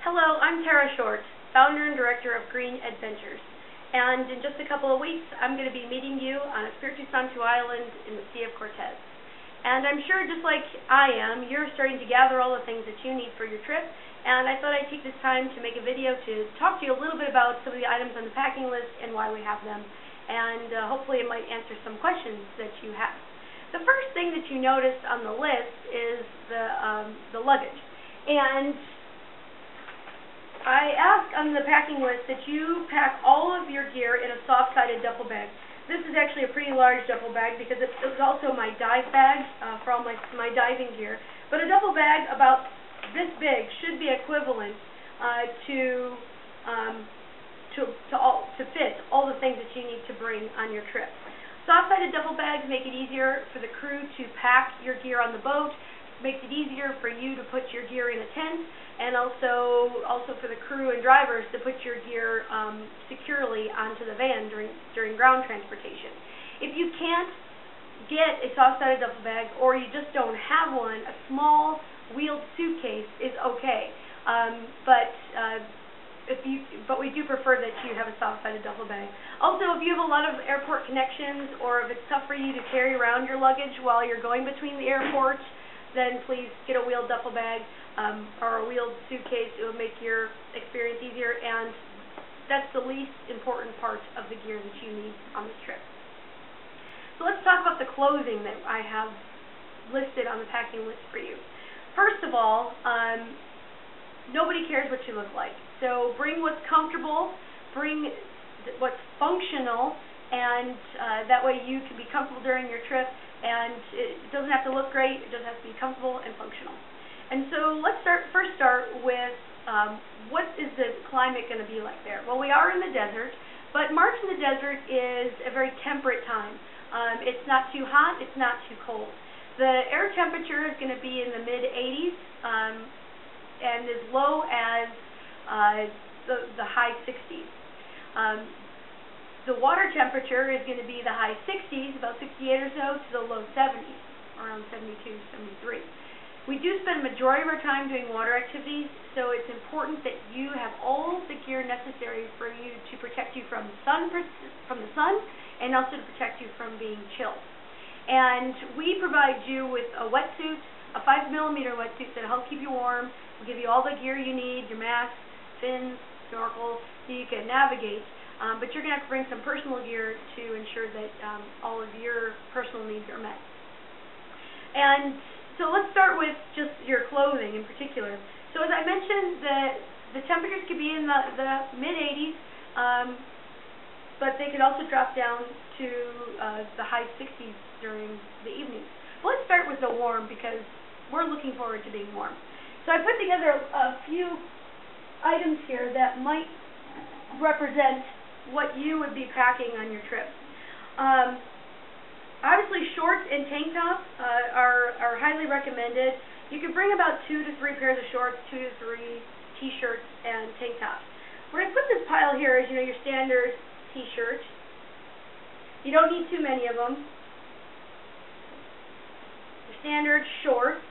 Hello, I'm Tara Short, founder and director of Green Adventures. And in just a couple of weeks, I'm going to be meeting you on Espiritu Santo Island in the Sea of Cortez. And I'm sure just like I am, you're starting to gather all the things that you need for your trip. And I thought I'd take this time to make a video to talk to you a little bit about some of the items on the packing list and why we have them. And hopefully it might answer some questions that you have. The first thing that you notice on the list is the luggage. And I ask on the packing list that you pack all of your gear in a soft-sided duffel bag. This is actually a pretty large duffel bag because it's also my dive bag for all my diving gear. But a duffel bag about this big should be equivalent to fit all the things that you need to bring on your trip. Soft-sided duffel bags make it easier for the crew to pack your gear on the boat, makes it easier for you to put your gear in a tent, and also for the crew and drivers to put your gear securely onto the van during ground transportation. If you can't get a soft-sided duffel bag, or you just don't have one, a small wheeled suitcase is okay. But we do prefer that you have a soft-sided duffel bag. Also, if you have a lot of airport connections, or if it's tough for you to carry around your luggage while you're going between the airports, then please get a wheeled duffel bag or a wheeled suitcase. It will make your experience easier, and that's the least important part of the gear that you need on this trip. So let's talk about the clothing that I have listed on the packing list for you. First of all, nobody cares what you look like. So bring what's comfortable, bring what's functional, and that way you can be comfortable during your trip. And it doesn't have to look great, it just has to be comfortable and functional. And so let's first start with what is the climate going to be like there? Well, we are in the desert, but March in the desert is a very temperate time. It's not too hot, it's not too cold. The air temperature is going to be in the mid-80s and as low as the high 60s. The water temperature is going to be the high 60s, about 68 or so, to the low 70s, around 72, 73. We do spend a majority of our time doing water activities, so it's important that you have all the gear necessary for you to protect you from the sun, and also to protect you from being chilled. And we provide you with a wetsuit, a 5mm wetsuit that'll help keep you warm. We'll give you all the gear you need, your mask, fins, snorkel, so you can navigate. But you're going to have to bring some personal gear to ensure that all of your personal needs are met. And so let's start with just your clothing in particular. So as I mentioned, the temperatures could be in the mid-80s, but they could also drop down to the high 60s during the evenings. Well, let's start with the warm because we're looking forward to being warm. So I put together a few items here that might represent what you would be packing on your trip. Obviously, shorts and tank tops are highly recommended. You can bring about 2 to 3 pairs of shorts, 2 to 3 t-shirts, and tank tops. What I put in this pile here is, your standard t-shirt. You don't need too many of them. Your standard shorts.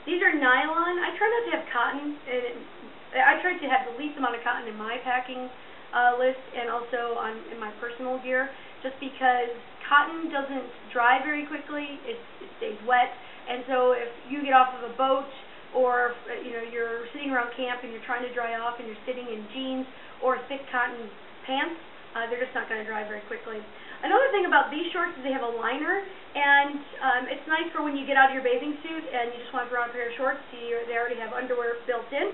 These are nylon. I try not to have cotton. I try to have the least amount of cotton in my packing list, and also in my personal gear, just because cotton doesn't dry very quickly. It stays wet, and so if you get off of a boat, or you're sitting around camp and you're trying to dry off and you're sitting in jeans or thick cotton pants, they're just not going to dry very quickly. Another thing about these shorts is they have a liner, and it's nice for when you get out of your bathing suit and you just want to throw on a pair of shorts. They already have underwear built in.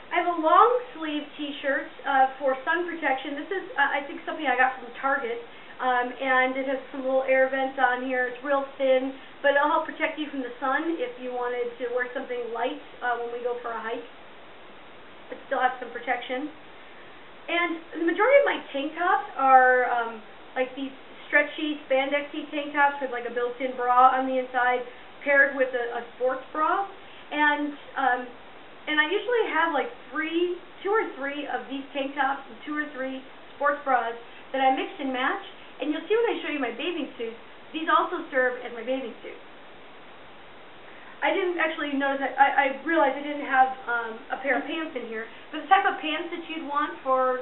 I have a long sleeve t-shirt for sun protection. This is, I think, something I got from Target, and it has some little air vents on here. It's real thin, but it'll help protect you from the sun if you wanted to wear something light when we go for a hike, but still have some protection. And the majority of my tank tops are like these stretchy spandexy tank tops with like a built-in bra on the inside, paired with a sports bra. And I usually have like 2 or 3 of these tank tops and 2 or 3 sports bras that I mix and match. And you'll see when I show you my bathing suits, these also serve as my bathing suits. I didn't actually notice that. I realized I didn't have a pair of pants in here. But the type of pants that you'd want for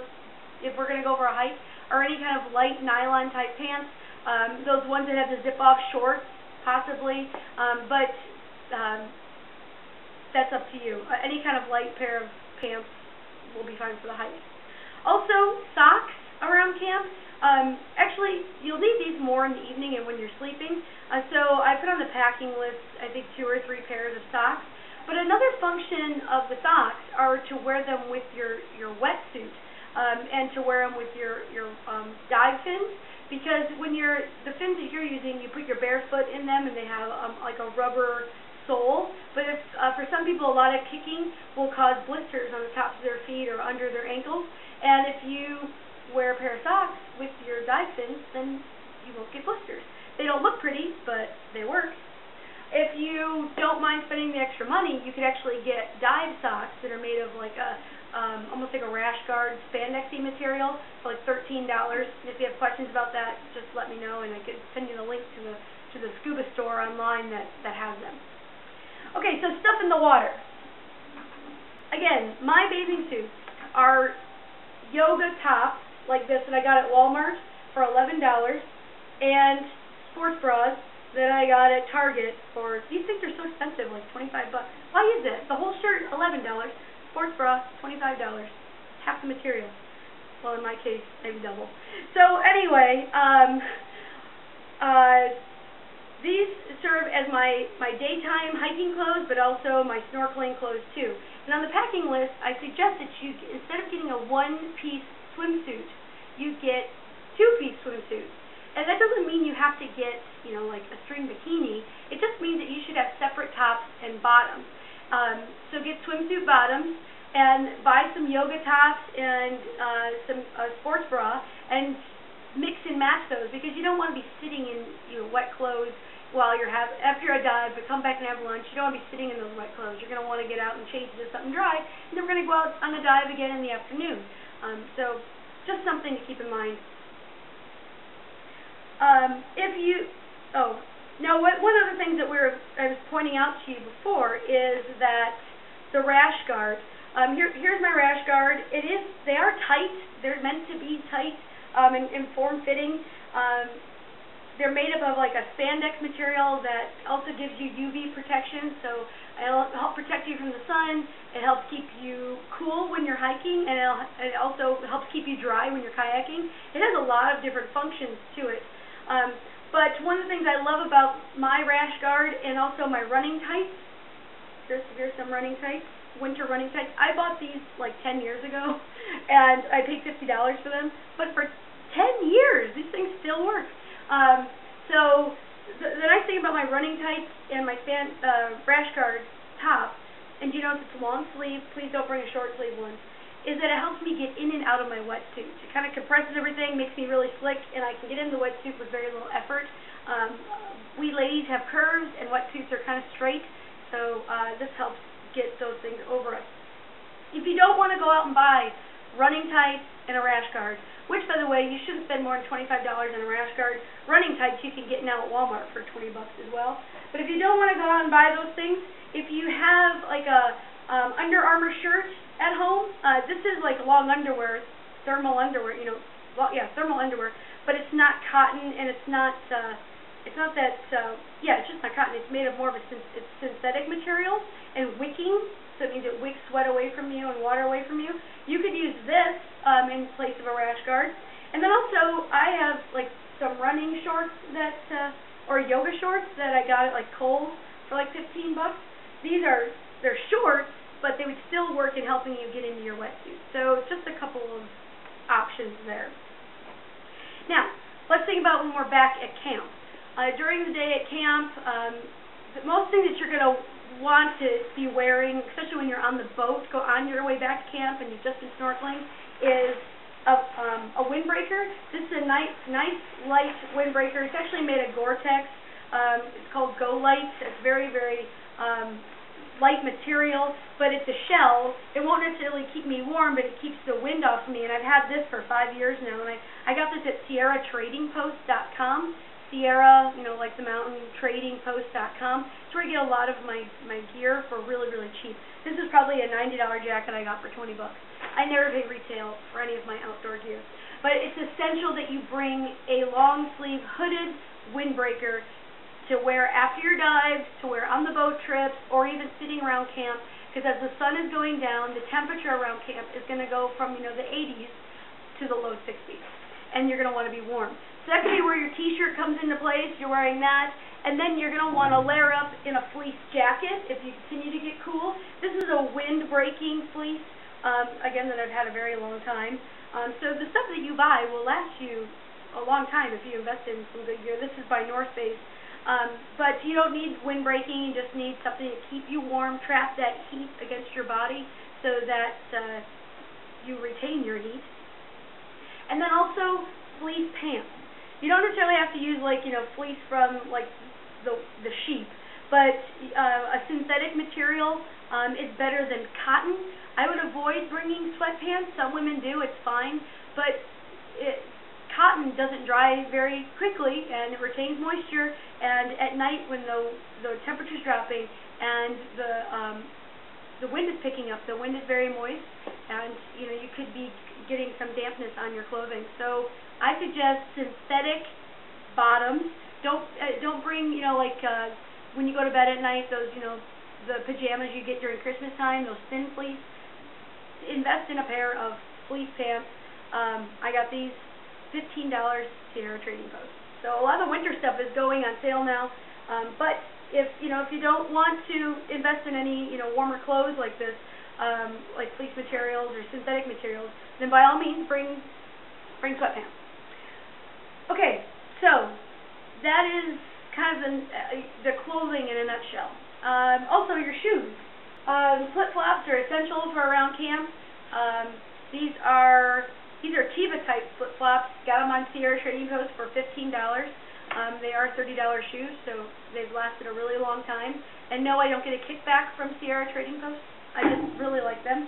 if we're going to go for a hike are any kind of light nylon type pants. Those ones that have the zip off shorts, possibly. But that's up to you. Any kind of light pair of pants will be fine for the hike. Also, socks around camp. Actually, you'll need these more in the evening and when you're sleeping. So I put on the packing list, I think 2 or 3 pairs of socks. But another function of the socks are to wear them with your wetsuit and to wear them with your dive fins. Because when the fins that you're using, you put your bare foot in them and they have like a rubber sole. But if for some people, a lot of kicking will cause blisters on the tops of their feet or under their ankles. And if you wear a pair of socks with your dive fins, then you won't get blisters. They don't look pretty, but they work. If you don't mind spending the extra money, you could actually get dive socks that are made of like a almost like a rash guard spandexy material for like $13. And if you have questions about that, just let me know, and I could send you the link to the scuba store online that has them. Okay, so stuff in the water. Again, my bathing suits are yoga tops like this that I got at Walmart for $11, and sports bras that I got at Target for, these things are so expensive, like $25. Why is it? The whole shirt, $11, sports bra, $25, half the material. Well, in my case, maybe double. So anyway, these serve as my daytime hiking clothes, but also my snorkeling clothes too. And on the packing list, I suggest that you, instead of getting a one-piece swimsuit, you get 2-piece swimsuits. And that doesn't mean you have to get, like a string bikini. It just means that you should have separate tops and bottoms. So get swimsuit bottoms and buy some yoga tops and some sports bra and mix and match those, because you don't want to be sitting in wet clothes while you're after a dive, but come back and have lunch. You don't want to be sitting in those wet clothes. You're going to want to get out and change into something dry, and then we're going to go out on a dive again in the afternoon. So just something to keep in mind. One of the things that I was pointing out to you before is that the rash guard. Here's my rash guard. They are tight. They're meant to be tight and form-fitting. They're made up of like a spandex material that also gives you UV protection, so it'll help protect you from the sun. It helps keep you cool when you're hiking, and it also helps keep you dry when you're kayaking. It has a lot of different functions to it. But one of the things I love about my rash guard and also my running tights, here's some running tights, winter running tights. I bought these like 10 years ago, and I paid $50 for them, but for 10 years, these things still work. So the nice thing about my running tights and my rash guard top, and you notice it's long sleeve, please don't bring a short sleeve one, is that it helps me get in and out of my wetsuit. It kind of compresses everything, makes me really slick, and I can get in the wetsuit with very little effort. We ladies have curves, and wetsuits are kind of straight, so this helps get those things over us. If you don't want to go out and buy running tights and a rash guard, which, by the way, you shouldn't spend more than $25 on a rash guard. Running tights you can get now at Walmart for $20 as well. But if you don't want to go out and buy those things, if you have like a Under Armour shirt at home, this is like long underwear, thermal underwear, thermal underwear, but it's not cotton, and it's just not cotton. It's made of more of a synthetic material and wicking, so it means it wicks sweat away from you and water away from you. You could use this in place of a rash guard. And then also, I have like some running shorts or yoga shorts that I got at like Kohl's for like $15. They're shorts, but they would still work in helping you get into your wetsuit. So just a couple of options there. Now, let's think about when we're back at camp. During the day at camp, the most thing that you're going to want to be wearing, especially when you're on the boat, go on your way back to camp and you've just been snorkeling, is a windbreaker. This is a nice light windbreaker. It's actually made of Gore-Tex. It's called Go Light. It's very, very light material, but it's a shell. It won't necessarily keep me warm, but it keeps the wind off me, and I've had this for 5 years now, and I got this at SierraTradingPost.com, Sierra, like the mountain, tradingpost.com. It's where I get a lot of my gear for really, really cheap. This is probably a $90 jacket I got for 20 bucks. I never pay retail for any of my outdoor gear. But it's essential that you bring a long sleeve hooded windbreaker to wear after your dives, to wear on the boat trips, or even sitting around camp, because as the sun is going down, the temperature around camp is going to go from, the 80s to the low 60s, and you're going to want to be warm. So that could be where your t-shirt comes into place, you're wearing that, and then you're going to want to layer up in a fleece jacket if you continue to get cool. This is a wind-breaking fleece, again, that I've had a very long time. So the stuff that you buy will last you a long time if you invest in some good gear. This is by North Face. But you don't need windbreaking, you just need something to keep you warm, trap that heat against your body so that you retain your heat. And then also fleece pants. You don't necessarily have to use fleece from the sheep, but a synthetic material is better than cotton. I would avoid bringing sweatpants. Some women do, it's fine, but cotton doesn't dry very quickly and it retains moisture, and at night when the temperature's dropping and the wind is picking up, the wind is very moist, and you could be getting some dampness on your clothing. So I suggest synthetic bottoms. Don't bring when you go to bed at night, those the pajamas you get during Christmas time, those thin fleece. Invest in a pair of fleece pants. I got these $15 Sierra Trading Post. So a lot of the winter stuff is going on sale now. But if you don't want to invest in any warmer clothes like this, like fleece materials or synthetic materials, then by all means bring sweatpants. Okay, so that is kind of the clothing in a nutshell. Also your shoes. Flip-flops are essential for around camp. These are Teva type flip-flops. Got them on Sierra Trading Post for $15. They are $30 shoes, so they've lasted a really long time. And no, I don't get a kickback from Sierra Trading Post. I just really like them.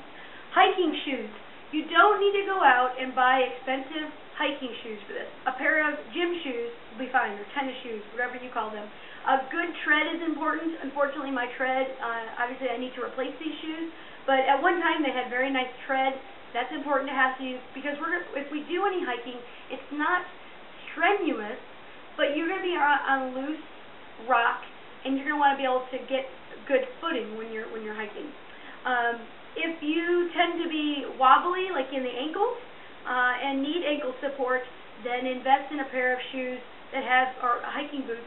Hiking shoes. You don't need to go out and buy expensive hiking shoes for this. A pair of gym shoes will be fine, or tennis shoes, whatever you call them. A good tread is important. Unfortunately, my tread, obviously I need to replace these shoes, but at one time they had very nice tread. That's important to have these, because if we do any hiking, it's not strenuous, but you're going to be on loose rock, and you're going to want to be able to get good footing when you're hiking. If you tend to be wobbly, like in the ankles, and need ankle support, then invest in a pair of shoes that have, or hiking boots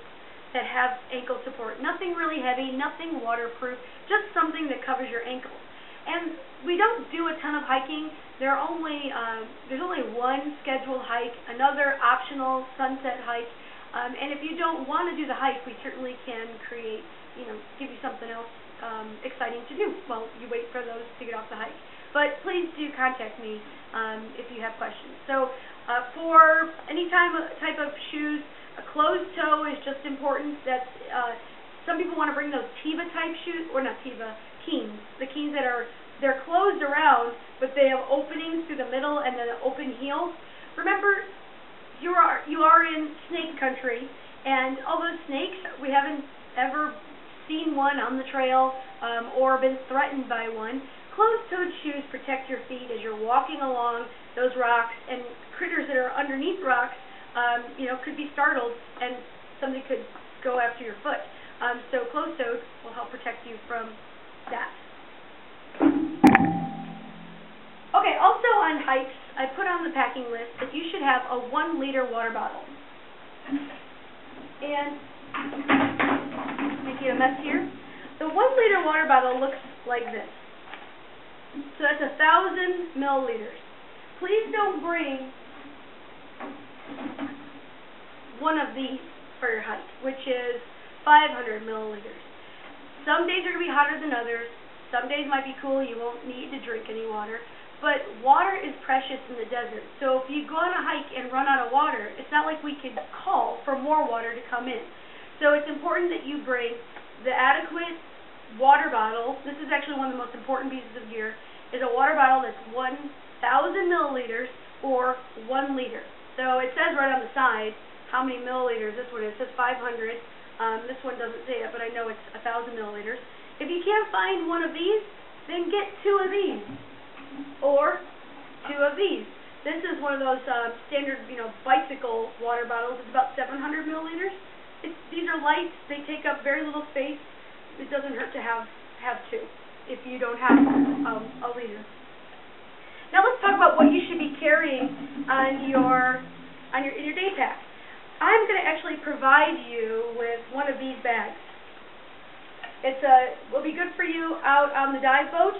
that have ankle support. Nothing really heavy, nothing waterproof, just something that covers your ankles. And we don't do a ton of hiking. There's only one scheduled hike, another optional sunset hike. And if you don't want to do the hike, we certainly can create, give you something else exciting to do while you wait for those to get off the hike. But please do contact me if you have questions. So for any type of shoes, a closed toe is just important. That's some people want to bring those Teva type shoes, or not Teva, Keens. The Keens they're closed around, but they have openings through the middle and then an open heel. Remember, you are in snake country, and all those snakes, we haven't ever seen one on the trail or been threatened by one. Closed-toed shoes protect your feet as you're walking along those rocks, and critters that are underneath rocks, could be startled, and something could go after your foot. So closed-toed will help protect you from that. Okay, also on hikes, I put on the packing list that you should have a 1-liter water bottle. And making a mess here. The 1-liter water bottle looks like this. So that's 1,000 milliliters. Please don't bring one of these for your hike, which is 500 milliliters. Some days are going to be hotter than others. Some days might be cool. You won't need to drink any water. But water is precious in the desert. So if you go on a hike and run out of water, it's not like we could call for more water to come in. So it's important that you bring the adequate water bottle. This is actually one of the most important pieces of gear, is a water bottle that's 1,000 milliliters or 1 liter. So it says right on the side how many milliliters this one is. It says 500. This one doesn't say it, but I know it's 1,000 milliliters. If you can't find one of these, then get 2 of these, or 2 of these. This is one of those standard, bicycle water bottles. It's about 700 milliliters. These are light. They take up very little space. It doesn't hurt to have 2 if you don't have a liter. Now let's talk about what you should be carrying in your day pack. I'm going to actually provide you with one of these bags. Will be good for you out on the dive boat,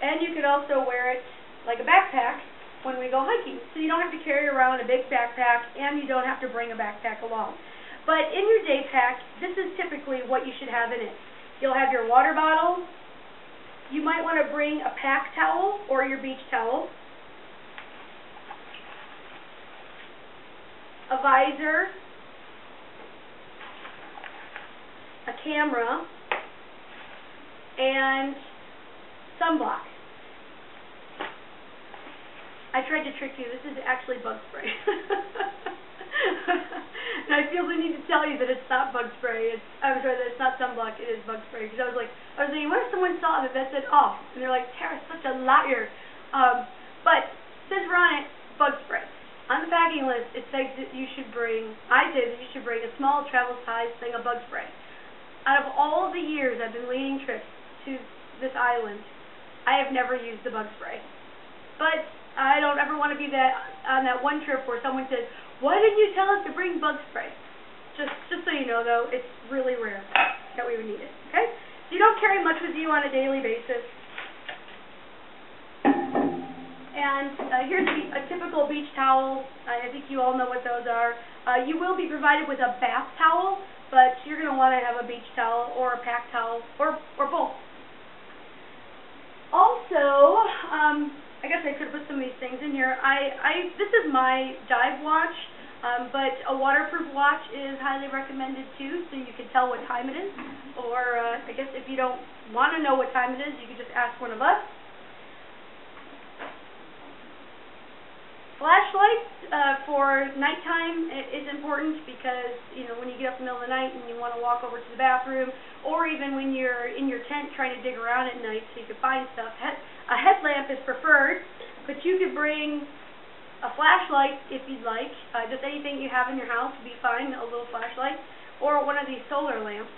and you could also wear it like a backpack when we go hiking. So you don't have to carry around a big backpack, and you don't have to bring a backpack along. But in your day pack, this is typically what you should have in it. You'll have your water bottle. You might want to bring a pack towel or your beach towel, a visor, a camera, and sunblock. I tried to trick you. This is actually bug spray. And I feel the need to tell you that it's not bug spray. I'm sorry, that it's not sunblock. It is bug spray. Because I was thinking, what if someone saw that said off? And they're like, Tara's such a liar. But since we're on it, bug spray. On the packing list, it says that you should bring, I say that you should bring a small travel-sized thing of bug spray. Out of all the years I've been leading trips to this island, I have never used the bug spray. But I don't ever want to be on that one trip where someone says, why didn't you tell us to bring bug spray? Just so you know, though, it's really rare that we would need it. Okay? So you don't carry much with you on a daily basis. And here's a typical beach towel. I think you all know what those are. You will be provided with a bath towel, but you're going to want to have a beach towel or a pack towel or both. Also, I guess I could put some of these things in here. This is my dive watch, but a waterproof watch is highly recommended too, so you can tell what time it is. Or I guess if you don't want to know what time it is, you can just ask one of us. Flashlights for nighttime is important because, when you get up in the middle of the night and you want to walk over to the bathroom, or even when you're in your tent trying to dig around at night so you can find stuff. A headlamp is preferred, but you could bring a flashlight if you'd like. Just anything you have in your house would be fine, a little flashlight, or one of these solar lamps.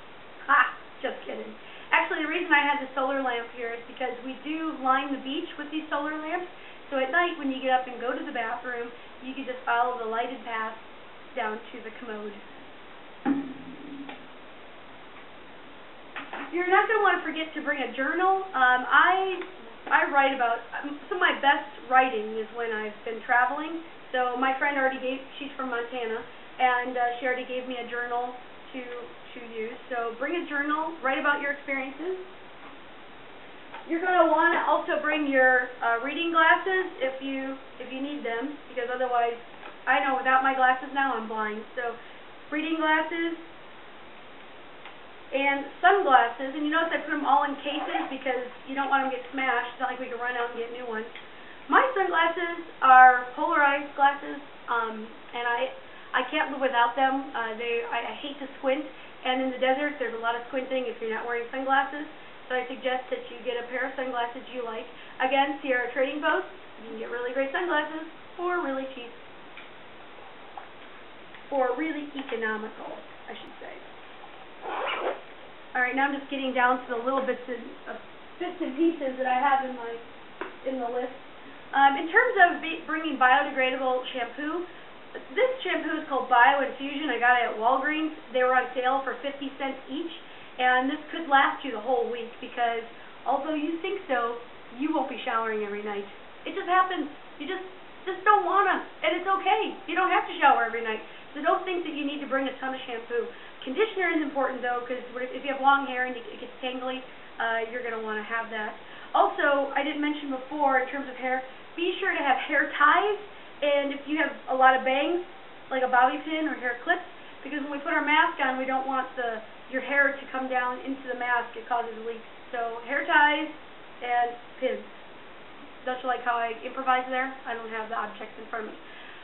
Ha! Just kidding. Actually, the reason I had the solar lamp here is because we do line the beach with these solar lamps. So at night, when you get up and go to the bathroom, you can just follow the lighted path down to the commode. You're not going to want to forget to bring a journal. I write about, some of my best writing is when I've been traveling. So my friend she's from Montana, and she already gave me a journal to use. So bring a journal, write about your experiences. You're going to want to also bring your reading glasses if you need them, because otherwise, I know without my glasses now I'm blind. So reading glasses and sunglasses, and you notice I put them all in cases because you don't want them to get smashed. It's not like we can run out and get new ones. My sunglasses are polarized glasses, and I can't live without them. I hate to squint, and in the desert there's a lot of squinting if you're not wearing sunglasses. So I suggest that you get a pair of sunglasses you like. Again, Sierra Trading Post. You can get really great sunglasses for really cheap. Or really economical, I should say. Alright, now I'm just getting down to the little bits and pieces that I have in the list. In terms of bringing biodegradable shampoo, this shampoo is called Bio Infusion. I got it at Walgreens. They were on sale for 50 cents each. And this could last you the whole week because although you think so, you won't be showering every night. It just happens. You just don't want to. And it's okay. You don't have to shower every night. So don't think that you need to bring a ton of shampoo. Conditioner is important though, because if you have long hair and it gets tangly, you're going to want to have that. Also, I didn't mention before in terms of hair, be sure to have hair ties. And if you have a lot of bangs, like a bobby pin or hair clips, because when we put our mask on, we don't want your hair to come down into the mask. It causes leaks. So hair ties and pins. Don't you like how I improvise there? I don't have the objects in front of me.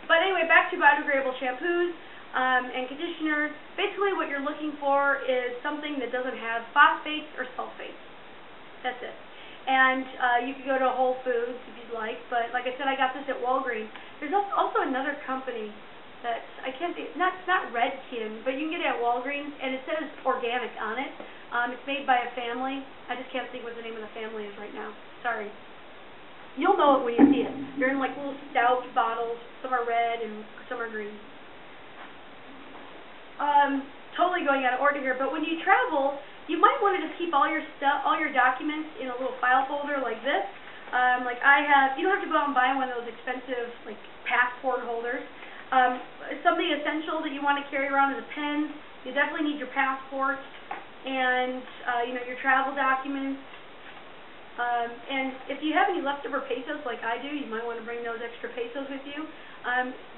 But anyway, back to biodegradable shampoos. and conditioner. Basically what you're looking for is something that doesn't have phosphates or sulfates. That's it. And you could go to Whole Foods if you'd like, but like I said, I got this at Walgreens. There's also another company that I can't think, it's not Redken, but you can get it at Walgreens, and it says organic on it. It's made by a family. I just can't think what the name of the family is right now. Sorry. You'll know it when you see it. They're in like little stout bottles. Some are red and some are green. Totally going out of order here, but when you travel, you might want to just keep all your stuff, all your documents in a little file folder like this. Like I have, you don't have to go out and buy one of those expensive like passport holders. Something essential that you want to carry around is a pen. You definitely need your passport and you know, your travel documents. And if you have any leftover pesos like I do, you might want to bring those extra pesos with you.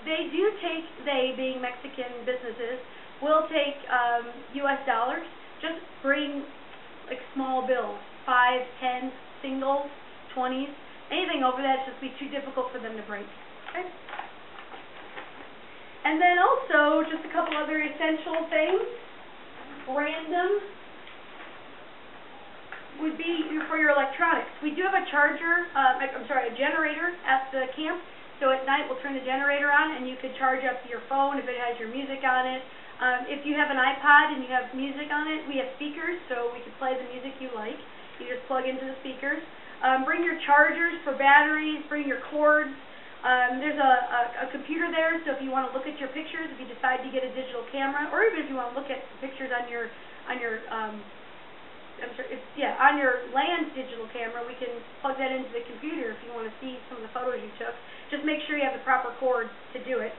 They do take, they being Mexican businesses, will take US dollars. Just bring like small bills, 5, 10, singles, 20s, anything over that, it's just be too difficult for them to break. Okay? And then also, just a couple other essential things, random, would be for your electronics. We do have a charger, a generator at the camp, so at night we'll turn the generator on and you could charge up your phone if it has your music on it. If you have an iPod and you have music on it, we have speakers, so we can play the music you like. You just plug into the speakers. Bring your chargers for batteries, bring your cords. There's a computer there, so if you want to look at your pictures, if you decide to get a digital camera, or even if you want to look at pictures on your on your land digital camera, we can plug that into the computer if you want to see some of the photos you took. Just make sure you have the proper cords to do it.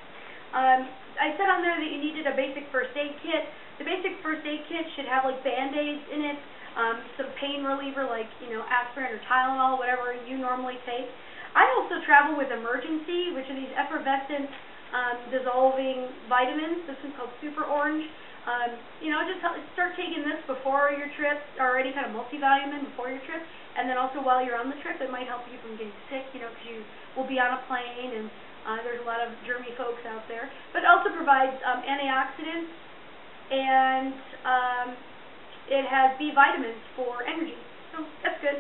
I said on there that you needed a basic first aid kit. The basic first aid kit should have like Band-Aids in it, some pain reliever like, you know, aspirin or Tylenol, whatever you normally take. I also travel with Emergency, which are these effervescent dissolving vitamins. This one's called Super Orange. You know, just start taking this before your trip, or any kind of multivitamin before your trip, and then also while you're on the trip, it might help you from getting sick, you know, because you will be on a plane and there's a lot of germy folks out there. But it also provides antioxidants, and it has B vitamins for energy, so that's good.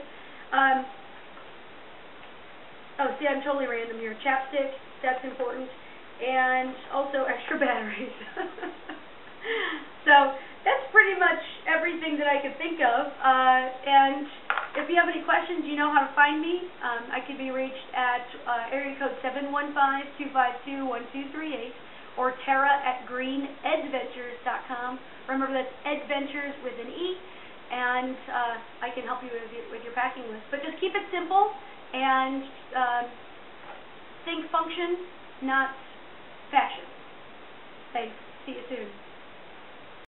Oh, see, I'm totally random here. Chapstick, that's important, and also extra batteries. So that's pretty much everything that I could think of. And if you have any questions, you know how to find me. I can be reached at area code 715-252-1238 or Tara@greenedventures.com. Remember, that's Adventures with an E, and I can help you with your packing list. But just keep it simple and think function, not fashion. Thanks. See you soon.